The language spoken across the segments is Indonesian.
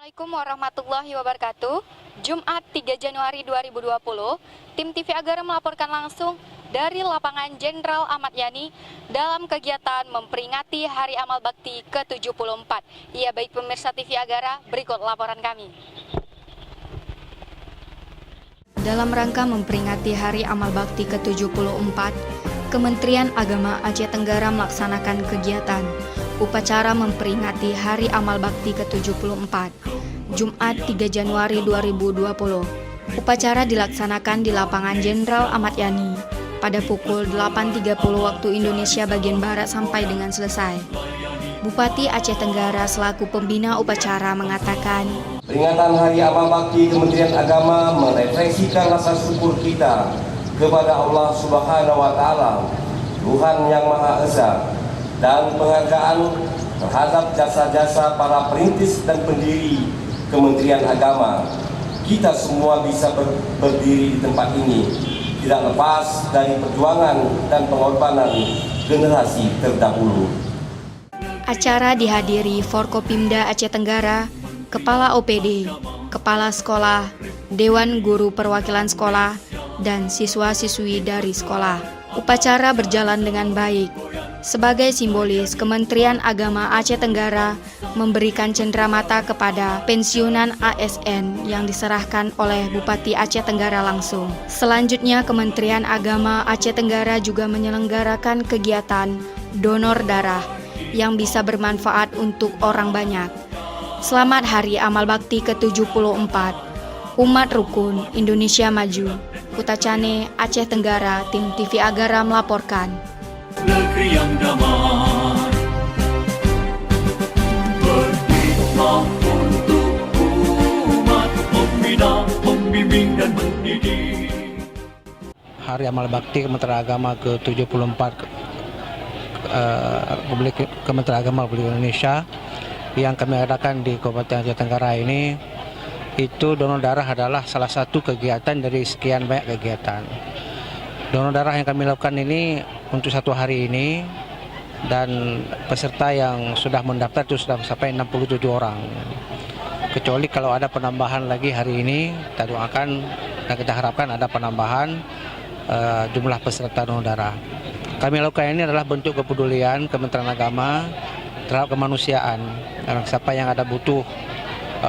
Assalamualaikum warahmatullahi wabarakatuh. Jumat 3 Januari 2020, tim TV Agara melaporkan langsung dari lapangan Jenderal Ahmad Yani dalam kegiatan memperingati Hari Amal Bakti ke-74. Ya baik pemirsa TV Agara, berikut laporan kami. Dalam rangka memperingati Hari Amal Bakti ke-74, Kementerian Agama Aceh Tenggara melaksanakan kegiatan upacara memperingati Hari Amal Bakti ke-74, Jumat 3 Januari 2020. Upacara dilaksanakan di lapangan Jenderal Ahmad Yani pada pukul 8.30 waktu Indonesia bagian Barat sampai dengan selesai. Bupati Aceh Tenggara selaku pembina upacara mengatakan, peringatan Hari Amal Bakti Kementerian Agama merefleksikan rasa syukur kita kepada Allah Subhanahu wa Ta'ala, Tuhan yang Maha Esa, dan penghargaan terhadap jasa-jasa para perintis dan pendiri Kementerian Agama. Kita semua bisa berdiri di tempat ini tidak lepas dari perjuangan dan pengorbanan generasi terdahulu. Acara dihadiri Forkopimda Aceh Tenggara, Kepala OPD, Kepala Sekolah, Dewan Guru Perwakilan Sekolah, dan siswa-siswi dari sekolah. Upacara berjalan dengan baik. Sebagai simbolis, Kementerian Agama Aceh Tenggara memberikan cenderamata kepada pensiunan ASN yang diserahkan oleh Bupati Aceh Tenggara langsung. Selanjutnya, Kementerian Agama Aceh Tenggara juga menyelenggarakan kegiatan donor darah yang bisa bermanfaat untuk orang banyak. Selamat Hari Amal Bakti ke-74. Umat Rukun Indonesia Maju. Kutacane, Aceh Tenggara, tim TV Agara melaporkan. Negeri yang damai, berhikmah untuk umat, membina, membimbing dan mendidik. Hari Amal Bakti Kementerian Agama ke-74 Kementerian Agama Republik Indonesia yang kami adakan di Kabupaten Aceh Tenggara ini, itu donor darah adalah salah satu kegiatan dari sekian banyak kegiatan. Donor darah yang kami lakukan ini untuk satu hari ini, dan peserta yang sudah mendaftar itu sudah sampai 67 orang. Kecuali kalau ada penambahan lagi hari ini, kita doakan dan kita harapkan ada penambahan jumlah peserta donor darah. Kami lakukan ini adalah bentuk kepedulian Kementerian Agama terhadap kemanusiaan. Siapa yang ada butuh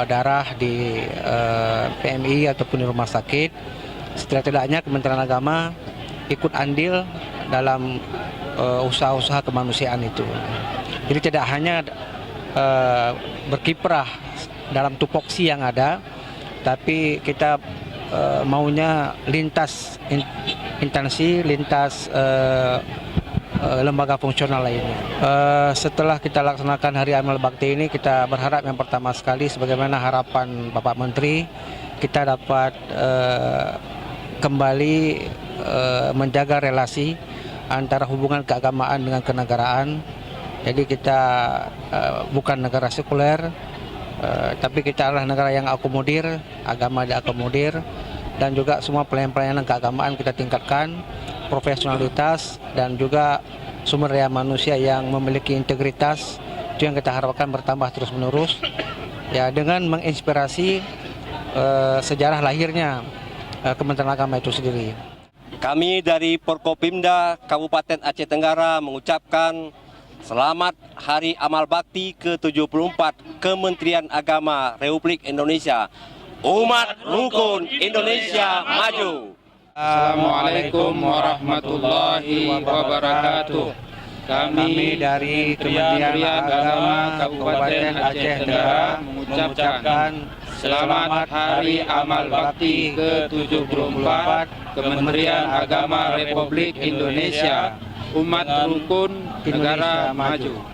darah di PMI ataupun di rumah sakit, setidak-tidaknya Kementerian Agama ikut andil dalam usaha-usaha kemanusiaan itu. Jadi tidak hanya berkiprah dalam tupoksi yang ada, tapi kita maunya lintas instansi, lintas lembaga fungsional lainnya. Setelah kita laksanakan Hari Amal Bakti ini, kita berharap yang pertama sekali, sebagaimana harapan Bapak Menteri, kita dapat kembali menjaga relasi antara hubungan keagamaan dengan kenegaraan. Jadi kita bukan negara sekuler, tapi kita adalah negara yang akomodir, agama diakomodir, dan juga semua pelayanan keagamaan kita tingkatkan, profesionalitas dan juga sumber daya manusia yang memiliki integritas. Itu yang kita harapkan bertambah terus-menerus, ya, dengan menginspirasi sejarah lahirnya Kementerian Agama itu sendiri. Kami dari Forkopimda Kabupaten Aceh Tenggara mengucapkan selamat Hari Amal Bakti ke-74 Kementerian Agama Republik Indonesia. Umat Rukun Indonesia Maju. Assalamualaikum warahmatullahi wabarakatuh. Kami dari Kementerian Agama Kabupaten Aceh Tenggara mengucapkan selamat Hari Amal Bakti ke-74 Kementerian Agama Republik Indonesia. Umat Rukun Negara Maju.